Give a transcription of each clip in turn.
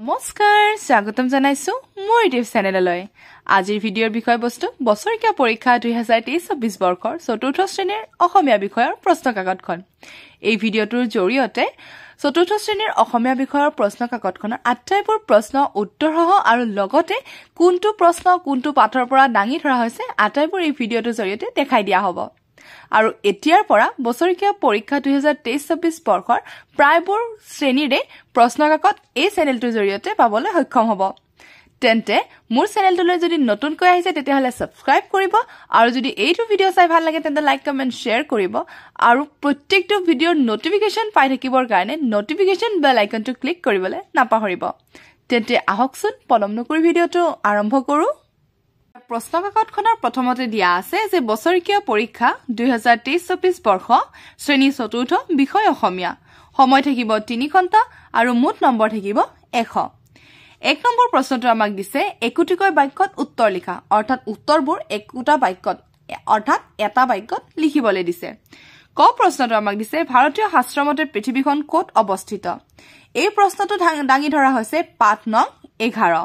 নমস্কাৰ স্বাগতম জনাইছো মোৰ ইউটিউব চেনেললৈ আজিৰ ভিডিঅ'ৰ বিষয়বস্তু বছৰীয়া পৰীক্ষা 2023-24 বৰ্ষৰ চতুৰ্থ শ্ৰেণীৰ অসমীয়া বিষয়ৰ প্ৰশ্ন কাকতখন এই ভিডিঅ'টোৰ জৰিয়তে চতুৰ্থ শ্ৰেণীৰ অসমীয়া বিষয়ৰ প্ৰশ্ন কাকতখনৰ আটাইবোৰ প্ৰশ্ন উত্তৰসহ আৰু লগতে কোনটো প্ৰশ্ন কোনটো পাঠৰ পৰা দাঙি ধৰা হৈছে আটাইবোৰ এই ভিডিঅ'টোৰ জৰিয়তে দেখাই দিয়া হ'ব আৰু এতিয়াৰ পৰা বছৰীয়া পৰীক্ষা 2023-24 বৰ্ষৰ প্ৰায়বোৰ শ্ৰেণীৰে প্ৰশ্ন কাকত এই চেনেলটোৰ জৰিয়তে পাবলৈ সক্ষম হ'ব তেন্তে মোৰ চেনেলটোলৈ যদি নতুনকৈ আহিছে তেতিয়াহলে সাবস্ক্ৰাইব কৰিব আৰু যদি এইটো ভিডিঅ' চাই ভাল লাগে তেন্তে লাইক কমেন্ট শেয়াৰ কৰিব আৰু প্ৰত্যেকটো ভিডিঅ'ৰ নটিফিকেশন পাই থাকিবৰ কাৰণে নটিফিকেশন বেল আইকনটো ক্লিক কৰিবলৈ নাপাহৰিব তেন্তে আহকচোন পলম নকৰি ভিডিঅ'টো আৰম্ভ কৰো প্ৰশ্ন কাকতখনৰ প্ৰথমতে দিয়া আছে যে বছৰীয়া পৰীক্ষা 2023-24 বৰ্ষ শ্ৰেণী চতুৰ্থ বিষয় অসমীয়া সময় থাকিব 3 ঘণ্টা আৰু মুঠ নম্বৰ থাকিব 100 এক নম্বৰ প্ৰশ্নটো আমাক দিছে একোটিকৈ বাক্যত উত্তৰ লিখা অৰ্থাৎ উত্তৰবোৰ একোটা বাক্যত অৰ্থাৎ এটা বাক্যত লিখিবলৈ দিছে ক প্ৰশ্নটো আমাক দিছে ভাৰতীয় শাস্ত্ৰমতে পৃথিৱীখন ক'ত অৱস্থিত এই প্ৰশ্নটো দাঙি ধৰা হৈছে পাঠ নং 11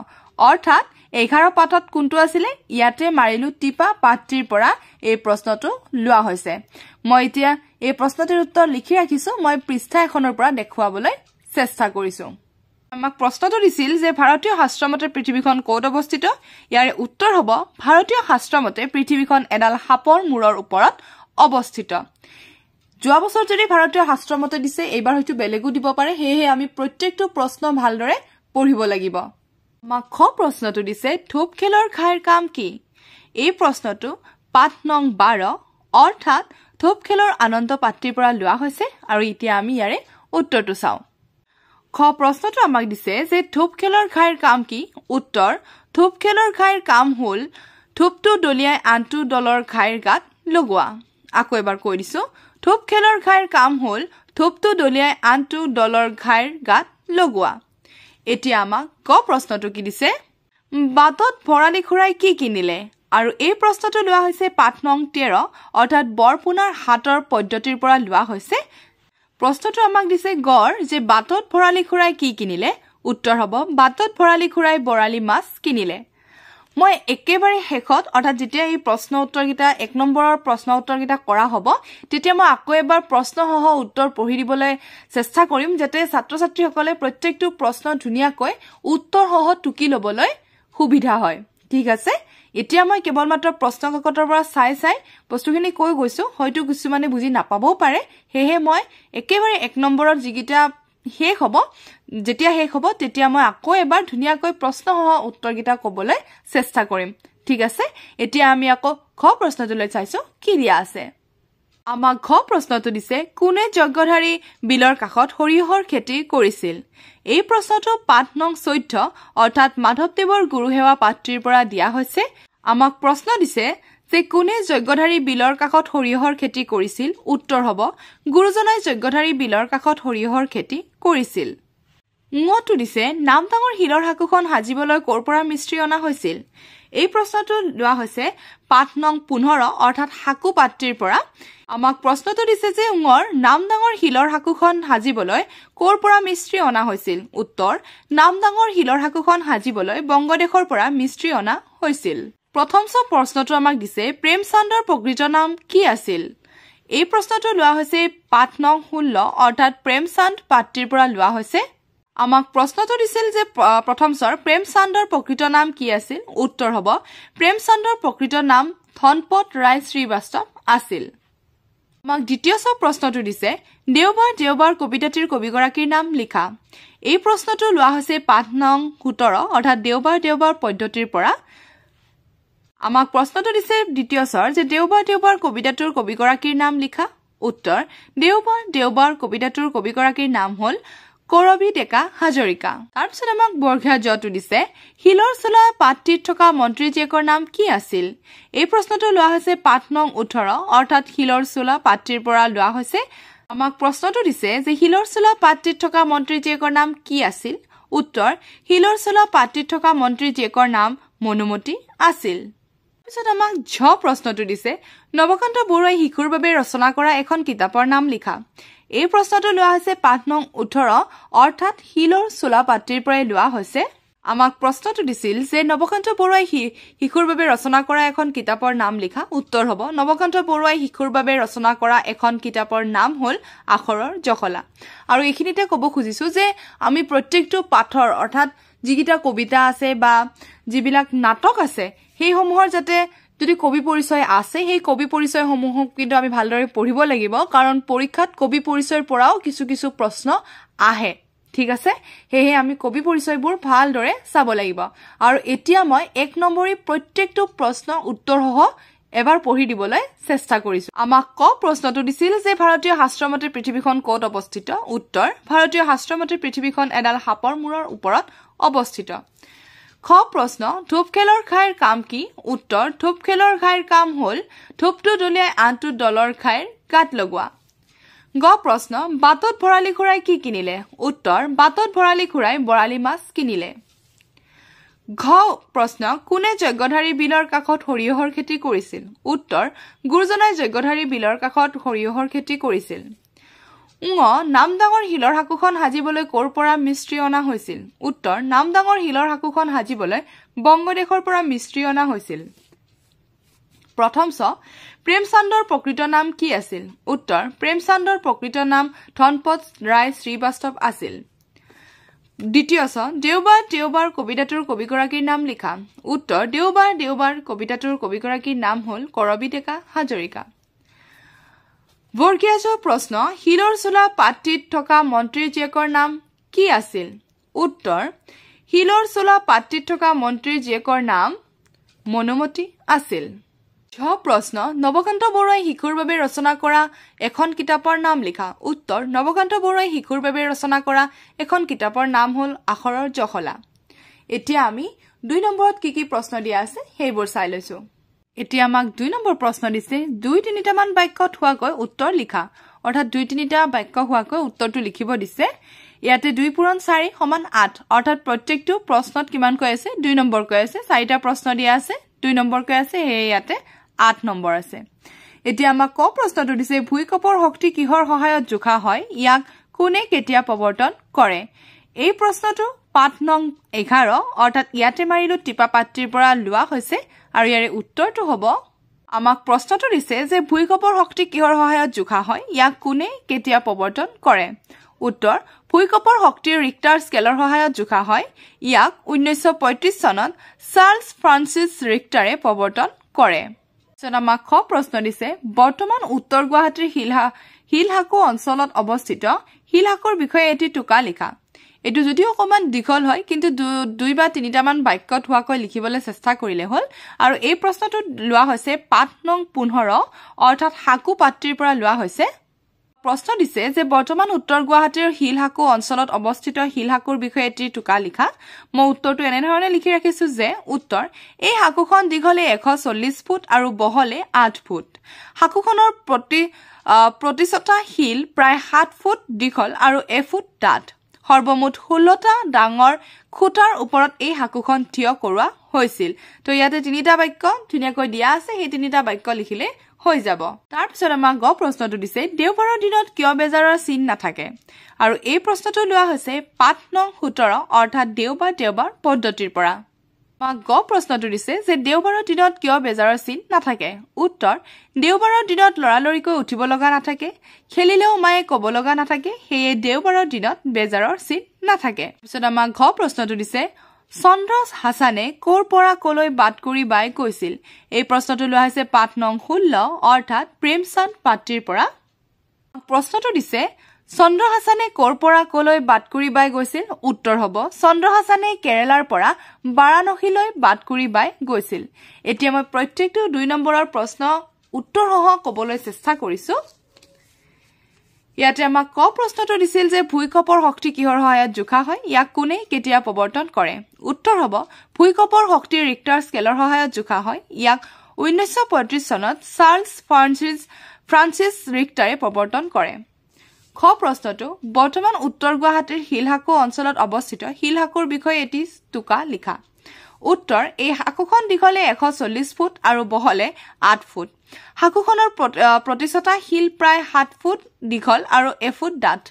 অৰ্থাৎ 11 পাঠত কোনটো আছিলে ইয়াতে মাৰিলু টিপা পাঠটিৰ পৰা এই প্ৰশ্নটো লোৱা হৈছে মই এতিয়া এই প্ৰশ্নটোৰ উত্তৰ লিখি ৰাখিছো মই পৃষ্ঠা এখনৰ পৰা দেখুৱাবলৈ চেষ্টা কৰিছো আমাক প্ৰশ্নটো দিছিল যে ভাৰতীয় শাস্ত্ৰমতে পৃথিৱীখন ক'ত অৱস্থিত ইয়াৰ উত্তৰ হ'ব ভাৰতীয় শাস্ত্ৰমতে পৃথিৱীখন এডাল সাপৰ মূৰৰ ওপৰত অৱস্থিত যোৱা বছৰ যদি ভাৰতীয় শাস্ত্ৰমতে দিছে এইবাৰ হয়তো বেলেগো দিব পাৰে হেহে আমি প্ৰত্যেকটো প্ৰশ্ন ভালদৰে পঢ়িব লাগিব আমাক খ প্ৰশ্নটো দিছে থোপ খেলৰ খাইৰ কাম কি এই প্ৰশ্নটো পাঠ নং 12 অৰ্থাৎ থোপ খেলৰ আনন্দ পাঠটিৰ পৰা লোৱা হৈছে আৰু এতিয়া আমি ইয়াৰে উত্তৰটো চাওঁ খ প্ৰশ্নটো আমাক দিছে যে থোপ খেলৰ খাইৰ কাম কি উত্তৰ থোপ খেলৰ খাইৰ কাম হ'ল থোপটো দলিয়াই আনটো দলৰ খাইৰ গাত লগোৱা আকৌ এবাৰ কৈ দিছো থোপ খেলৰ খাইৰ কাম হ'ল থোপটো দলিয়াই আনটো দলৰ খাইৰ গাত লগোৱা এতিয়া আমাক ক প্ৰশ্নটো কি দিছে বাটত ভৰালি খুৰাই কি কিনিলে আৰু এই প্ৰশ্নটো লোৱা হৈছে পাঠ নং 13 অৰ্থাৎ বৰপুনাৰ হাতৰ পদ্ধতিৰ পৰা লোৱা হৈছে প্ৰশ্নটো আমাক দিছে গড় যে বাটত ভৰালি খুৰাই কি কিনিলে উত্তৰ হ'ব বাটত ভৰালি খুৰাই বৰালি মাছ কিনিলে মই একেবাৰে শেষত অৰ্থাৎ যেতিয়া এই প্ৰশ্ন উত্তৰকিটা এক নম্বৰৰ প্ৰশ্ন উত্তৰকিটা কৰা হ'ব তেতিয়া মই আকৌ এবাৰ প্ৰশ্নসহ উত্তৰ পঢ়ি দিবলৈ চেষ্টা কৰিম যাতে ছাত্ৰ ছাত্ৰীসকলে প্ৰত্যেকটো প্ৰশ্ন ধুনীয়াকৈ উত্তৰসহ টুকি ল'বলৈ সুবিধা হয় ঠিক আছে এতিয়া মই কেৱল মাত্ৰ প্ৰশ্ন কাকতৰ পৰা চাই বস্তুখিনি কৈ গৈছো হয়তো কিছুমানে বুজি নাপাবও পাৰে হেহে মই একেবাৰে এক নম্বৰৰ যিকিটা শেষ হ'ব যেতিয়া শেষ হ'ব তেতিয়া মই আকৌ এবাৰ ধুনীয়াকৈ প্ৰশ্নসহ উত্তৰকিটা ক'বলৈ চেষ্টা কৰিম ঠিক আছে এতিয়া আমি আকৌ খ প্ৰশ্নটোলৈ চাইছো কি দিয়া আছে আমাক খ প্ৰশ্নটো দিছে কোনে যজ্ঞধাৰী বিলৰ কাষত সৰিয়হৰ খেতি কৰিছিল এই প্ৰশ্নটো পাঠ নং 14 অৰ্থাৎ মাধৱদেৱৰ গুৰুসেৱা পাঠটিৰ পৰা দিয়া হৈছে আমাক প্ৰশ্ন দিছে যে কোনে যজ্ঞধাৰী বিলৰ কাষত সৰিয়হৰ খেতি কৰিছিল উত্তৰ হ'ব গুৰুজনাই যজ্ঞধাৰী বিলৰ কাষত সৰিয়হৰ খেতি কৰিছিল ঙটো দিছে নামদাঙৰ শিলৰ হাকুখন সাজিবলৈ ক'ৰ পৰা মিস্ত্ৰী অনা হৈছিল এই প্ৰশ্নটো লোৱা হৈছে পাঠ নং 15 অৰ্থাৎ হাকু পাঠটিৰ পৰা আমাক প্ৰশ্নটো দিছে যে ঙৰ নামদাঙৰ শিলৰ হাকুখন সাজিবলৈ ক'ৰ পৰা মিস্ত্ৰী অনা হৈছিল উত্তৰ নামদাঙৰ শিলৰ হাকুখন সাজিবলৈ বংগদেশৰ পৰা মিস্ত্ৰী অনা হৈছিল প্ৰথম প্ৰশ্নটো আমাক দিছে প্ৰেমচন্দৰ প্ৰকৃত নাম কি আছিল এই প্ৰশ্নটো লোৱা হৈছে পাঠ নং 16 অৰ্থাৎ প্ৰেমচন্দ পাঠটিৰ পৰা লোৱা হৈছে আমাক প্ৰশ্নটো দিছিল যে প্ৰথম প্ৰেমচন্দৰ প্ৰকৃত নাম কি আছিল উত্তৰ হ'ব প্ৰেমচন্দৰ প্ৰকৃত নাম ধনপত ৰায় শ্ৰীবাস্তৱ আছিল আমাক দ্বিতীয় প্ৰশ্নটো দিছে দেওবাৰ দেওবাৰ কবিতাটিৰ কবিগৰাকীৰ নাম লিখা এই প্ৰশ্নটো লোৱা হৈছে পাঠ নং 17 অৰ্থাৎ দেওবাৰ দেওবাৰ পদ্ধতিৰ পৰা আমাক প্ৰশ্নটো দিছে দ্বিতীয় যে দেওবাৰ দেওবাৰ কবিতাটোৰ কবিগৰাকীৰ নাম লিখা উত্তৰ দেওবাৰ দেওবাৰ কবিতাটোৰ কবিগৰাকীৰ নাম হ'ল কৰবী ডেকা হাজৰিকা তাৰপিছত আমাক বৰ্গীয়া জটো দিছে শিলৰ চোলা পাঠটিত থকা মন্ত্ৰী জীয়েকৰ নাম কি আছিল এই প্ৰশ্নটো লোৱা হৈছে পাঠ নং 18 অৰ্থাৎ শিলৰ চোলা পাঠটিৰ পৰা লোৱা হৈছে আমাক প্ৰশ্নটো দিছে যে শিলৰ চোলা পাঠটিত থকা মন্ত্ৰী জীয়েকৰ নাম কি আছিল উত্তৰ শিলৰ চোলা পাঠটিত থকা মন্ত্ৰী জীয়েকৰ নাম মনুমতি আছিল তাৰপিছত আমাক ঝ প্ৰশ্নটো দিছে নৱকান্ত বৰুৱাই শিশুৰ বাবে ৰচনা কৰা এখন কিতাপৰ নাম লিখা এই প্ৰশ্নটো লোৱা হৈছে পাঠ নং 18 অৰ্থাৎ শিলৰ চোলা পাত্ৰিৰ পৰাই লোৱা হৈছে আমাক প্ৰশ্নটো দিছিল যে নৱকান্ত বৰুৱাই শিশুৰ বাবে ৰচনা কৰা এখন কিতাপৰ নাম লিখা উত্তৰ হ'ব নৱকান্ত বৰুৱাই শিশুৰ বাবে ৰচনা কৰা এখন কিতাপৰ নাম হ'ল আখৰৰ জখলা আৰু এইখিনিতে ক'ব খুজিছো যে আমি প্ৰত্যেকটো পাঠৰ অৰ্থাৎ যিকিটা কবিতা আছে বা যিবিলাক নাটক আছে সেইসমূহৰ যাতে যদি কবি পৰিচয় আছে সেই কবি পৰিচয়সমূহক কিন্তু আমি ভালদৰে পঢ়িব লাগিব কাৰণ পৰীক্ষাত কবি পৰিচয়ৰ পৰাও কিছু কিছু প্ৰশ্ন আহে ঠিক আছে হেহে আমি কবি পৰিচয়বোৰ ভালদৰে চাব লাগিব আৰু এতিয়া মই 1 নম্বৰী প্ৰত্যেকটো প্ৰশ্ন উত্তৰ সহ এবাৰ পঢ়ি দিবলৈ চেষ্টা কৰিছো আমাক ক প্ৰশ্নটো দিছিল যে ভাৰতীয় শাস্ত্ৰমতে পৃথিৱীখন ক'ত অৱস্থিত উত্তৰ ভাৰতীয় শাস্ত্ৰমতে পৃথিৱীখন এডাল সাপৰ মূৰৰ ওপৰত অৱস্থিত খ প্ৰশ্ন ধূপ খেলৰ খাইৰ কাম কি উত্তৰ ধূপ খেলৰ খাইৰ কাম হ'ল ধূপটো দলিয়াই আনটো দলৰ খাইৰ গাত লগোৱা গ প্ৰশ্ন বাটত ভৰালি খুৰাই কি কিনিলে উত্তৰ বাটত ভৰালি খুৰাই বৰালি মাছ কিনিলে ঘ প্ৰশ্ন কোনে যজ্ঞধাৰী বিলৰ কাষত সৰিয়হৰ খেতি কৰিছিল উত্তৰ গুৰুজনাই যজ্ঞধাৰী বিলৰ কাষত সৰিয়হৰ খেতি কৰিছিল নামডাঙৰ শিলৰ হাকুখন সাজিবলৈ ক'ৰ পৰা মিস্ত্ৰী অনা হৈছিল উত্তৰ নামডাঙৰ শিলৰ হাকুখন সাজিবলৈ বংগদেশৰ পৰা মিস্ত্ৰী অনা হৈছিল প্ৰথম ছ প্ৰেমচন্দৰ প্ৰকৃত নাম কি আছিল উত্তৰ প্ৰেমচন্দৰ প্ৰকৃত নাম ধনপত ৰায় শ্ৰীবাস্তৱ আছিল দ্বিতীয় ছ দেওবাৰ দেওবাৰ কবিতাটোৰ কবিগৰাকীৰ নাম লিখা উত্তৰ দেওবাৰ দেওবাৰ কবিতাটোৰ কবিগৰাকীৰ নাম হ'ল কৰবী ডেকা হাজৰিকা বৰ্গীয় প্ৰশ্ন শিলৰ চোলা পাত্ৰিত থকা মন্ত্ৰীৰ জীয়েকৰ নাম কি আছিল উত্তৰ শিলৰ চোলা পাত্ৰিত থকা মন্ত্ৰীৰ জীয়েকৰ নাম মনুমতী আছিল ছ প্ৰশ্ন নৱকান্ত বৰুৱাই শিশুৰ বাবে ৰচনা কৰা এখন কিতাপৰ নাম লিখা উত্তৰ নৱকান্ত বৰুৱাই শিশুৰ বাবে ৰচনা কৰা এখন কিতাপৰ নাম হ'ল আখৰৰ জখলা এতিয়া আমি 2 নম্বৰত কি প্ৰশ্ন দিয়া আছে সেইবোৰ চাই লৈছো এতিয়া আমাক 2 নম্বৰ প্ৰশ্ন দিছে 2-3টা মান বাক্যত হোৱাকৈ উত্তৰ লিখা অৰ্থাৎ 2-3টা বাক্য হোৱাকৈ উত্তৰটো লিখিব দিছে ইয়াতে 2 পূৰণ 4 সমান 8 অৰ্থাৎ প্ৰত্যেকটো প্ৰশ্নত কিমান কৈ আছে 2 নম্বৰ কৈ আছে 4টা প্ৰশ্ন দিয়া আছে 2 নম্বৰ কৈ আছে হে ইয়াতে 8 নম্বৰ আছে এতিয়া আমাক ক প্ৰশ্নটো দিছে ভূমিকম্পৰ শক্তি কিহৰ সহায়ত জোখা হয় ইয়াক কোনে কেতিয়া প্ৰৱৰ্তন কৰে এই প্ৰশ্নটো পাঠ নং 11 অৰ্থাৎ ইয়াতে মাৰিলো টিপা পাত্ৰিৰ পৰা লোৱা হৈছে আৰু ইয়াৰে উত্তৰটো হ'ব আমাক প্ৰশ্নটো দিছে যে ভূমিকম্পৰ শক্তি কিহৰ সহায়ত জোখা হয় ইয়াক কোনে কেতিয়া প্ৰৱৰ্তন কৰে উত্তৰ ভূমিকম্পৰ শক্তিৰ ৰিক্টাৰ স্কেলৰ সহায়ত জোখা হয় ইয়াক 1935 চনত চাৰ্লছ ফ্ৰান্সিছ ৰিক্টাৰে প্ৰৱৰ্তন কৰে আমাক খ প্ৰশ্ন দিছে বৰ্তমান উত্তৰ গুৱাহাটীৰ শিলহাকু অঞ্চলত অৱস্থিত শিলহাকুৰ বিষয়ে এটি টুকা লিখা এটো যদিও অকমান দীঘল হয় কিন্তু 2 বা 3টা মান বাক্যত হোৱাকৈ লিখিবলৈ চেষ্টা কৰিলে হ'ল আৰু এই প্ৰশ্নটো লোৱা হৈছে পাঠ নং 15 অৰ্থাৎ হাকু পাত্ৰিৰ পৰা লোৱা হৈছে প্ৰশ্ন দিছে যে বৰ্তমান উত্তৰ গুৱাহাটীৰ শিলহাকু অঞ্চলত অৱস্থিত শিলহাকুৰ বিষয়ে এটি টুকা লিখা মই উত্তৰটো এনে ধৰণে লিখি ৰাখিছো যে উত্তৰ এই হাকুখন দীঘলে 140 ফুট আৰু বহলে 8 ফুট হাকুখনৰ প্ৰতিশতা শিল প্ৰায় 7 ফুট দীঘল আৰু 1 ফুট ডাঠ সৰ্বমুঠ 16টা ডাঙৰ খুঁটাৰ ওপৰত এই হাকুখন থিয় কৰোৱা হৈছিল তো ইয়াতে 3টা বাক্য ধুনীয়াকৈ দিয়া আছে সেই 3টা বাক্য লিখিলে হৈ যাব তাৰ পিছত আমাক গ প্ৰশ্নটো দিছে দেওবাৰৰ দিনত কিয় বেজাৰৰ চিন নাথাকে আৰু এই প্ৰশ্নটো লোৱা হৈছে পাঠ নং 17 অৰ্থাৎ দেওবাৰ দেওবাৰ পদ্ধতিৰ পৰা আমাক গ প্ৰশ্নটো দিছে যে দেওবাৰৰ দিনত কিয় বেজাৰৰ চিন নাথাকে উত্তৰ দেওবাৰৰ দিনত লৰালৰিকৈ উঠিব লগা নাথাকে খেলিলেও মায়ে ক'ব লগা নাথাকে সেয়ে দেওবাৰৰ দিনত বেজাৰৰ চিন নাথাকে পিছত আমাক ঘ প্ৰশ্নটো দিছে চন্দ্ৰস হাসানে ক'ৰ পৰা কলৈ বাট কৰি বাই কৈছিল এই প্ৰশ্নটো লোৱা হৈছে পাঠ নং 16 অৰ্থাৎ প্ৰেমচন্দ পাত্ৰিৰ পৰা প্ৰশ্নটো দিছে চন্দ্ৰ হাসানে ক'ৰ পৰা কলৈ বাট কৰি বাই গৈছিল উত্তৰ হ'ব চন্দ্ৰ হাসানে কেৰালাৰ পৰা বাৰাণসীলৈ বাট কৰি বাই গৈছিল এতিয়া মই প্ৰত্যেকটো 2 নম্বৰৰ প্ৰশ্ন উত্তৰ সহ ক'বলৈ চেষ্টা কৰিছো ইয়াতে আমাক ক প্ৰশ্নটো দিছিল যে ভূমিকম্পৰ শক্তি কিহৰ সহায়ত জোখা হয় ইয়াক কোনে কেতিয়া প্ৰৱৰ্তন কৰে উত্তৰ হ'ব ভূমিকম্পৰ শক্তিৰ ৰিক্টাৰ স্কেলৰ সহায়ত জোখা হয় ইয়াক 1935 চনত চাৰ্লছ ফ্ৰান্সিছ ৰিক্টাৰে প্ৰৱৰ্তন কৰে খ প্ৰশ্নটো বৰ্তমান উত্তৰ গুৱাহাটীৰ শিলহাকু অঞ্চলত অৱস্থিত শিলহাকুৰ বিষয়ে এটি টুকা লিখা উত্তৰ এই হাকুখন দীঘলে 140 ফুট আৰু বহলে 8 ফুট হাকুখনৰ প্ৰতিষ্ঠা শিল প্ৰায় 7 ফুট দীঘল আৰু 1 ফুট ডাঠ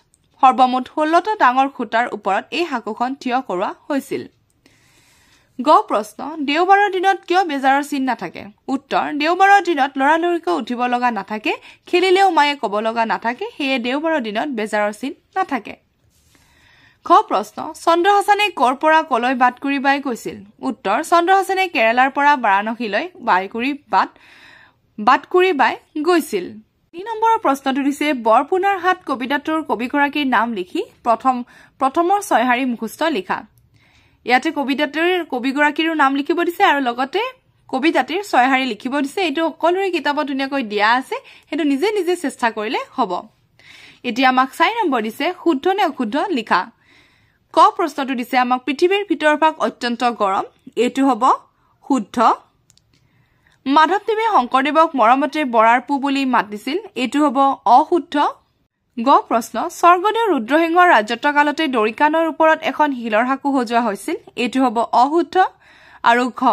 সৰ্বমুঠ 16টা ডাঙৰ খুঁটাৰ ওপৰত এই হাকুখন থিয় কৰোৱা হৈছিল গ প্ৰশ্ন দেওবাৰৰ দিনত কিয় বেজাৰৰ চিন নাথাকে উত্তৰ দেওবাৰৰ দিনত লৰালৰিকৈ উঠিব লগা নাথাকে খেলিলেও মায়ে ক'ব লগা নাথাকে হেয়ে দেওবাৰৰ দিনত বেজাৰৰ চিন নাথাকে খ প্ৰশ্ন চন্দ্ৰহাছানে কৰ পৰা কলৈ বাটকুৰি বাই গৈছিল উত্তৰ চন্দ্ৰহাছানে কেৰালাৰ পৰা বাৰাণসীলৈ বাটকুৰি বাই গৈছিল 3 নম্বৰৰ প্ৰশ্নটো দিছে বৰপুনাৰ হাট কবিতাটোৰ কবিগৰাকীৰ নাম লিখি প্ৰথমৰ 6 শাৰী মুখস্থ লিখা ইয়াতে কবিতাটোৰ কবিগৰাকীৰ নাম লিখিব দিছে আৰু লগতে কবিতাটিৰ 6 শাৰী লিখিব দিছে এটো সকলোৰে কিতাপত ধুনীয়াকৈ দিয়া আছে হেতু নিজে নিজে চেষ্টা কৰিলে হ'ব এতিয়া আমাক 4 নম্বৰ দিছে শুদ্ধ নে অশুদ্ধ লিখা ক প্ৰশ্নটো দিছে আমাক পৃথিৱীৰ ভিতৰভাগ অত্যন্ত গৰম এটো হ'ব শুদ্ধ মাধৱদেৱে শংকৰদেৱক মৰমতে বৰাৰ পু বুলি মাতিছিল এটো হ'ব অশুদ্ধ গ প্ৰশ্ন স্বৰ্গদেউ ৰুদ্ৰসিংহৰ ৰাজত্বকালতে দৰিকানৰ ওপৰত এখন হিলৰ হাকু সজোৱা হৈছিল এটো হ'ব অশুদ্ধ আৰু ঘ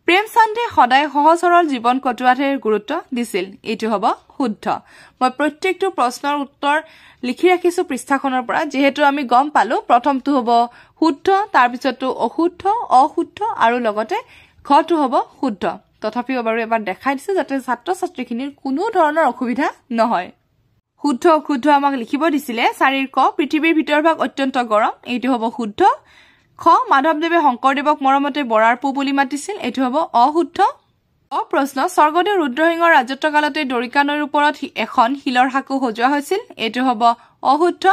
প্ৰেমচান্দে সদায় সহজ সৰল জীৱন কটোৱাতে গুৰুত্ব দিছিল এটো হ'ব শুদ্ধ মই প্ৰত্যেকটো প্ৰশ্নৰ উত্তৰ লিখি ৰাখিছো পৃষ্ঠাখনৰ পৰা যেহেতু আমি গম পালো প্ৰথমটো হ'ব শুদ্ধ তাৰ পিছতটো অশুদ্ধ আৰু লগতে ঘটো হ'ব শুদ্ধ তথাপিও বাৰু এবাৰ দেখাই দিছো যাতে ছাত্ৰ ছাত্ৰীখিনিৰ কোনো ধৰণৰ অসুবিধা নহয় শুদ্ধ অশুদ্ধ আমাক লিখিব দিছিলে 4 ক পৃথিৱীৰ ভিতৰভাগ অত্যন্ত গৰম এইটো হ'ব শুদ্ধ খ মাধৱদেৱে শংকৰদেৱক মৰমতে বৰাৰ পু বুলি মাতিছিল এইটো হ'ব অশুদ্ধ প্ৰশ্ন স্বৰ্গদেউ ৰুদ্ৰসিংহৰ ৰাজত্বকালতে দৰিকানৰ ওপৰত এখন হিলৰ হাকু সজোৱা হৈছিল এইটো হ'ব অশুদ্ধ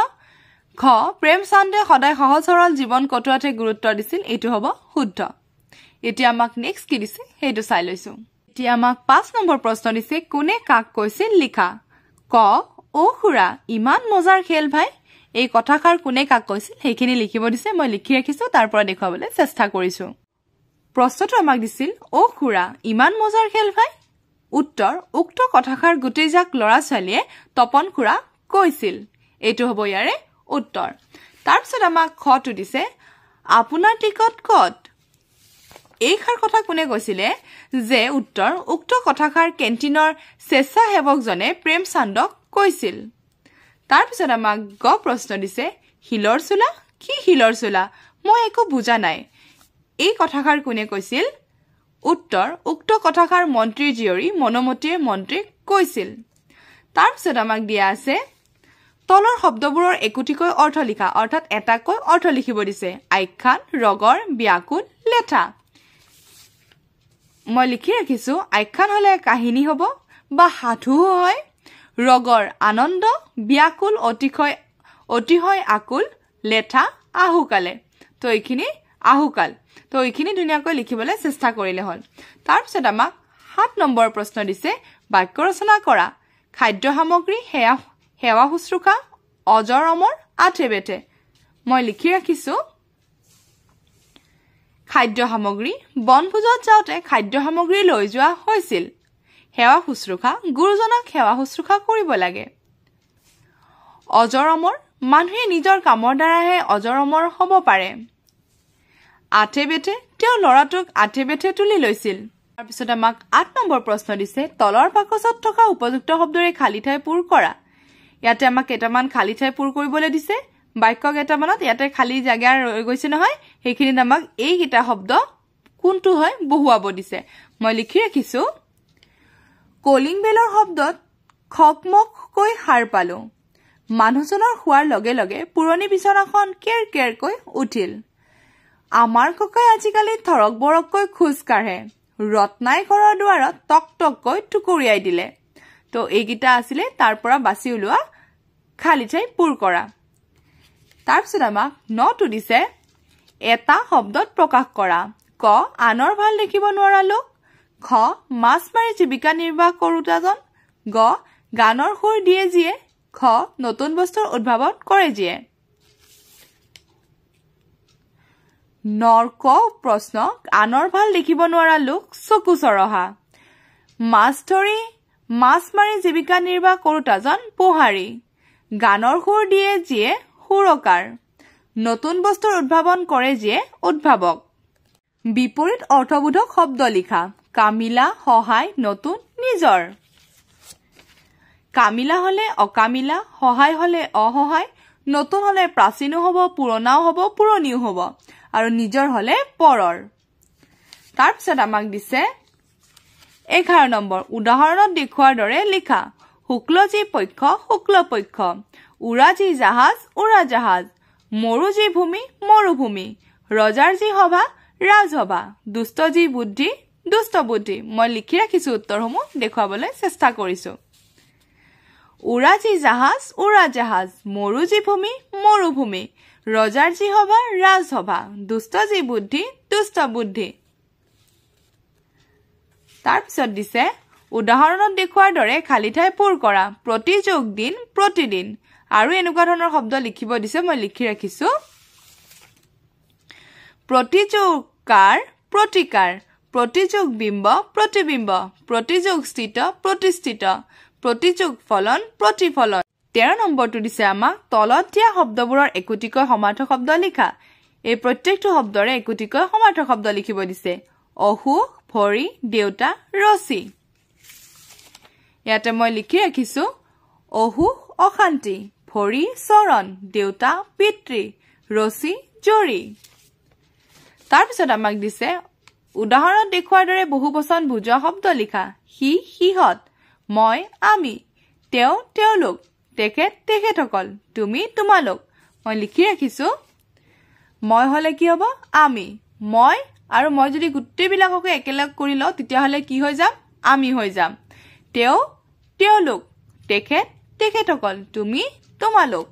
ঘ প্ৰেমচান্দে সদায় সহজ সৰল জীৱন কটোৱাতে গুৰুত্ব দিছিল এইটো হ'ব শুদ্ধ এতিয়া আমাক নেক্সট কি দিছে হেতু চাই লৈছো এতিয়া আমাক 5 নম্বৰ প্ৰশ্ন দিছে কোনে কাক কৈছিল লিখা ক ও খুৰা ইমান মজাৰ খেল ভাই এই কথাষাৰ কোনে কাক কৈছিল হেখিনি লিখিব দিছে মই লিখি ৰাখিছো তাৰ পৰা দেখাবলৈ চেষ্টা কৰিছো প্ৰশ্নটো আমাক দিছিল ও খুৰা ইমান মজাৰ খেল ভাই উত্তৰ উক্ত কথাষাৰ গুটেইজাক লৰা ছোৱালীয়ে তপন খুৰা কৈছিল এইটো হ'ব ইয়াৰে উত্তৰ তাৰ পিছত আমাক খটো দিছে আপোনাৰ টিকট কত এই খাৰ কথা কোনে কৈছিলে যে উত্তৰ উক্ত কথাষাৰ কেন্টিনৰ স্বেচ্ছাসেৱকজনে প্ৰেমচান্দক কৈছিল তাৰ পিছত আমাক গ প্ৰশ্ন দিছে হিলৰ চুলা কি হিলৰ চুলা মই একো বুজা নাই এই কথাষাৰ কোনে কৈছিল উত্তৰ উক্ত কথাষাৰ মন্ত্ৰী জীয়ৰী মনোমতীয়ে মন্ত্ৰীক কৈছিল তাৰ পিছত আমাক দিয়া আছে তলৰ শব্দবোৰৰ একোটিকৈ অৰ্থ লিখা অৰ্থাৎ এটাকৈ অৰ্থ লিখিব দিছে আখ্যান ৰগৰ ব্যাকুল লেঠা মই লিখি ৰাখিছো আখ্যান হলে কাহিনী হ'ব বা সাধু হয় ৰগৰ আনন্দ ব্যাকুল অতিশয় আকুল লেঠা আহুকালে তো এইখিনি আহুকাল তো এইখিনি ধুনীয়াকৈ লিখিবলৈ চেষ্টা কৰিলে হ'ল তাৰ পিছত আমাক 7 নম্বৰ প্ৰশ্ন দিছে বাক্য ৰচনা কৰা খাদ্য সামগ্ৰী সেৱা শুশ্ৰূষা অজৰ অমৰ আঠে বেটে মই লিখি ৰাখিছো খাদ্য সামগ্ৰী বনভোজত যাওঁতে খাদ্য সামগ্ৰী লৈ যোৱা হৈছিল সেৱা শুশ্ৰূষা গুৰুজনক সেৱা শুশ্ৰূষা কৰিব লাগে অজৰ অমৰ মানুহে নিজৰ কামৰ দ্বাৰাহে অজৰ অমৰ হ'ব পাৰে আঠে বেটে তেওঁ লৰাটোক আঠে বেটে তুলি লৈছিল তাৰ পিছত আমাক 8 নম্বৰ প্ৰশ্ন দিছে তলৰ বাকচত থকা উপযুক্ত শব্দৰে খালি ঠাই পূৰ কৰা ইয়াতে আমাক কেইটামান খালি ঠাই পূৰ কৰিবলৈ দিছে বাক্য কেইটামানত ইয়াতে খালি জাগা ৰৈ গৈছে নহয় সেইখিনিত আমাক এই কিটা শব্দ কোনটো হয় বহুৱাব দিছে মই লিখি ৰাখিছো কলিং বেলৰ শব্দত খকমককৈ হাৰ পালো মানুহজনৰ হোৱাৰ লগে লগে পুৰণি বিছনাখন কেৰ কেৰকৈ উঠিল আমাৰ ককাই আজিকালি থৰক বৰককৈ খোজ কাঢ়ে ৰত্নাই ঘৰৰ দুৱাৰত টক টককৈ টুকুৰিয়াই দিলে তো এইকিটা আছিলে তাৰ পৰা বাছি উলোৱা খালি ঠাই পূৰ কৰা তাৰ পিছত আমাক 9টো দিছে এটা শব্দত প্ৰকাশ কৰা ক আনৰ ভাল দেখিব নোৱাৰা লোক খ মাছ মাৰি জীৱিকা নিৰ্বাহ কৰোতাজন গ গানৰ সুৰ দিয়ে যিয়ে খ নতুন বস্তুৰ উদ্ভাৱন কৰে যিয়ে নৰক প্ৰশ্ন আনৰ ভাল দেখিব নোৱাৰা লোক চকু চৰহা মাছ মাৰি জীৱিকা নিৰ্বাহ কৰোতাজন পোহাৰী গানৰ সুৰ দিয়ে যিয়ে সুৰকাৰ নতুন বস্তুৰ উদ্ভাৱন কৰে যিয়ে উদ্ভাৱক বিপৰীত অৰ্থবোধক শব্দ লিখা কামিলা সহায় নতুন নিজৰ কামিলা হলে অকামিলা সহায় হলে অসহায় নতুন হলে প্ৰাচীনো হ'ব পুৰণাও হ'ব পুৰণিও হ'ব আৰু নিজৰ হলে পৰৰ তাৰ পিছত আমাক দিছে 11 নম্বৰ উদাহৰণত দেখুৱাৰ দৰে লিখা শুক্লজী পক্ষ শুক্লপক্ষ উৰাজী জাহাজ উৰাজাহাজ মৰুজী ভূমি মৰুভূমি ৰজাৰজী সভা ৰাজসভা দুষ্টজী বুদ্ধি দুষ্ট বুদ্ধি মই লিখি ৰাখিছো উত্তৰসমূহ দেখুৱাবলৈ চেষ্টা কৰিছো উৰাজী জাহাজ উৰাজাহাজ মৰুজী ভূমি মৰুভূমি ৰজাৰজী সভা ৰাজসভা দুষ্টজী বুদ্ধি দুষ্ট বুদ্ধি তাৰ পিছত দিছে উদাহৰণত দেখুৱাৰ দৰে খালি ঠাই পূৰ কৰা প্ৰতিযোগ দিন প্ৰতিদিন আৰু এনেকুৱা ধৰণৰ শব্দ লিখিব দিছে মই লিখি ৰাখিছো প্ৰতিযোগকাৰ প্ৰতিকাৰ প্ৰতিযোগ বিম্ব প্ৰতিবিম্ব প্ৰতিযোগ স্থিত প্ৰতিষ্ঠিত প্ৰতিযোগ ফলন প্ৰতিফলন 13 নম্বৰটো দিছে আমাক তলত দিয়া শব্দবোৰৰ একোটিকৈ সমাৰ্থক শব্দ লিখা এই প্ৰত্যেকটো শব্দৰে একোটিকৈ সমাৰ্থক শব্দ লিখিব দিছে অসুখ ভৰি দেউতা ৰচি ইয়াতে মই লিখি ৰাখিছো অসুখ অশান্তি ভৰি চৰণ দেউতা পিতৃ ৰচি জৰি তাৰ পিছত আমাক দিছে উদাহৰণত দেখুৱাৰ দৰে বহুবচন বুজোৱা শব্দ লিখা হি হিহত মই আমি তেওঁ তেওঁলোক তেখেত তেখেতসকল তুমি তোমালোক মই লিখি ৰাখিছো মই হলে কি হ'ব আমি মই আৰু মই যদি গুটেবিলাককে একেলগ কৰি লওঁ তেতিয়া হলে কি হৈ যাম আমি হৈ যাম তেওঁ তেওঁলোক তেখেত তেখেতসকল তুমি তোমালোক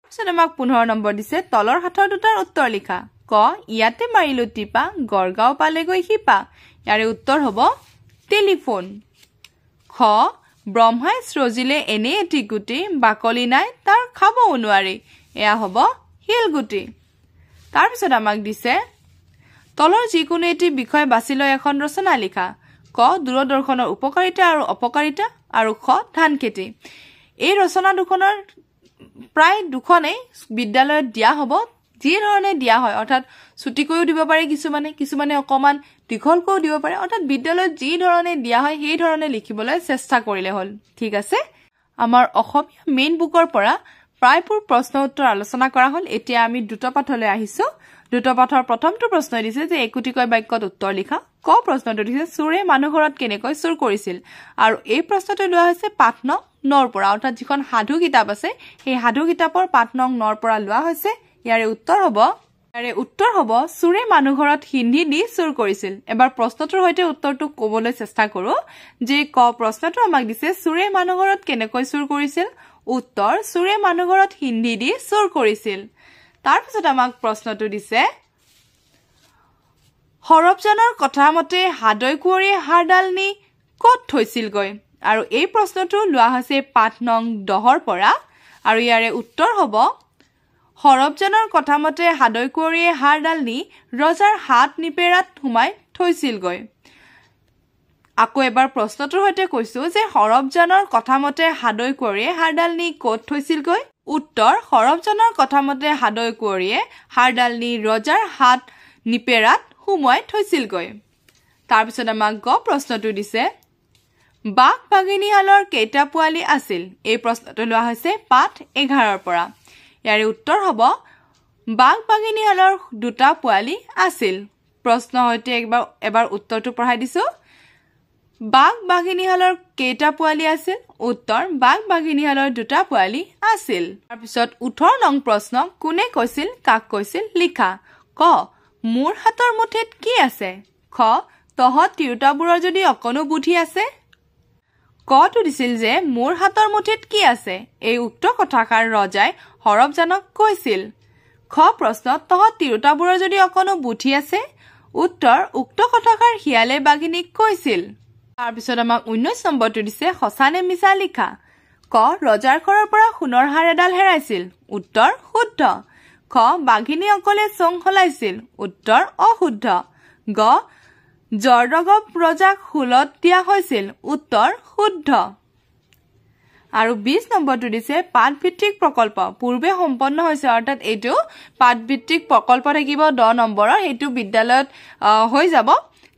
পিছত আমাক 15 নম্বৰ দিছে তলৰ হাতৰ দুটাৰ উত্তৰ লিখা ক ইয়াতে মাৰিলো টিপা গড়গাঁও পালেগৈ হিপা ইয়াৰে উত্তৰ হ'ব টেলিফোন খ ব্ৰহ্মাই সৃজিলে এনে এটি গুটি বাকলি নাই তাৰ খাবও নোৱাৰি এয়া হ'ব শিলগুটি তাৰ পিছত আমাক দিছে তলৰ যিকোনো এটি বিষয় বাছি লৈ এখন ৰচনা লিখা ক দূৰদৰ্শনৰ উপকাৰিতা আৰু অপকাৰিতা আৰু খ ধান খেতি এই ৰচনা দুখনৰ প্ৰায় দুখনেই বিদ্যালয়ত দিয়া হ'ব যি ধৰণে দিয়া হয় অৰ্থাৎ ছুটিকৈও দিব পাৰে কিছুমানে অকমান দীঘলকৈও দিব পাৰে অৰ্থাৎ বিদ্যালয়ত যি ধৰণে দিয়া হয় সেই ধৰণে লিখিবলৈ চেষ্টা কৰিলে হ'ল ঠিক আছে আমাৰ অসমীয়া মেইন বুকৰ পৰা প্ৰায়বোৰ প্ৰশ্ন উত্তৰ আলোচনা কৰা হ'ল এতিয়া আমি দুটা পাঠলৈ আহিছো দুটা পাঠৰ প্ৰথমটো প্ৰশ্ন দিছে যে একোটিকৈ বাক্যত উত্তৰ লিখা ক প্ৰশ্নটো দিছে চুৰে মানুহ ঘৰত কেনেকৈ চুৰ কৰিছিল আৰু এই প্ৰশ্নটো লোৱা হৈছে পাঠ নং 9 পৰা অৰ্থাৎ যিখন সাধু কিতাপ আছে সেই সাধু কিতাপৰ পাঠ নং 9 পৰা লোৱা হৈছে ইয়াৰে উত্তৰ হ'ব চুৰে মানুহ ঘৰত হিন্দী দি চুৰ কৰিছিল এবাৰ প্ৰশ্নটোৰ হৈতে উত্তৰটো ক'বলৈ চেষ্টা কৰো যে ক প্ৰশ্নটো আমাক দিছে চুৰে মানুহ ঘৰত কেনেকৈ চুৰ কৰিছিল উত্তৰ চুৰে মানুহ ঘৰত হিন্দী দি চুৰ কৰিছিল তাৰ পিছত আমাক প্ৰশ্নটো দিছে হৰবজানৰ কথা মতে হাদৈ কুঁৱৰীয়ে হাৰডাল নি ক'ত থৈছিলগৈ আৰু এই প্ৰশ্নটো লোৱা হৈছে পাঠ নং 10 পৰা আৰু ইয়াৰে উত্তৰ হ'ব হৰবজানৰ কথা মতে হাদৈ কুঁৱৰীয়ে হাৰডাল নি ৰজাৰ হাত নিপেৰাত সোমাই থৈছিলগৈ আকৌ এবাৰ প্ৰশ্নটোৰ হৈতে কৈছো যে হৰবজানৰ কথা মতে হাদৈ কুঁৱৰীয়ে হাৰডাল নি ক'ত থৈছিলগৈ উত্তৰ হৰবজানৰ কথা মতে হাদৈ কুঁৱৰীয়ে হাৰডাল নি ৰজাৰ হাত নিপেৰাত সোমাই থৈছিলগৈ তাৰ পিছত আমাক গ প্ৰশ্নটো দিছে বাঘ বাঘিনীহালৰ কেইটা পোৱালি আছিল এই প্ৰশ্নটো লোৱা হৈছে পাঠ 11 পৰা ইয়াৰে উত্তৰ হ'ব বাঘ বাঘিনীহালৰ দুটা পোৱালি আছিল প্ৰশ্ন হৈতে এবাৰ উত্তৰটো পঢ়াই দিছো বাঘ বাঘিনীহালৰ কেইটা পোৱালি আছিল উত্তৰ বাঘ বাঘিনীহালৰ দুটা পোৱালি আছিল তাৰ পিছত 18 নং প্ৰশ্ন কোনে কৈছিল কাক কৈছিল লিখা ক মোৰ হাতৰ মুঠিত কি আছে খ তহত তিৰোতাবোৰৰ যদি অকনো বুদ্ধি আছে কটো দিছিল যে মোৰ হাতৰ মুঠিত কি আছে এই উক্ত কথাষাৰ ৰজাই হৰবজানক কৈছিল খ প্ৰশ্ন তহত তিৰোতাবোৰৰ যদি অকনো বুদ্ধি আছে উত্তৰ উক্ত কথাষাৰ হিয়ালে বাঘিনীক কৈছিল তাৰ পিছত আমাক 19 নম্বৰটো দিছে সঁচানে মিছা লিখা ক ৰজাৰ ঘৰৰ পৰা সোণৰ হাৰ এডাল হেৰাইছিল উত্তৰ শুদ্ধ খ বাঘিনী অকলে চং হলাইছিল উত্তৰ অশুদ্ধ গ জৰদগব ৰজাক হুলত দিয়া হৈছিল উত্তৰ শুদ্ধ আৰু 20 নম্বৰটো দিছে পাঠভিত্তিক প্ৰকল্প পূৰ্বে সম্পন্ন হৈছে অৰ্থাৎ এইটো পাঠভিত্তিক প্ৰকল্প থাকিব 10 নম্বৰৰ এইটো বিদ্যালয়ত হৈ যাব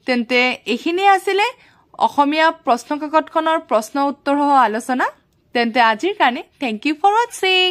তেন্তে এইখিনি আছিল অসমীয়া প্ৰশ্ন কাকতখনৰ প্ৰশ্ন উত্তৰ সহ আলোচনা তেন্তে আজিৰ কাৰণে থ্যাংক ইউ ফৰ ওয়াচিং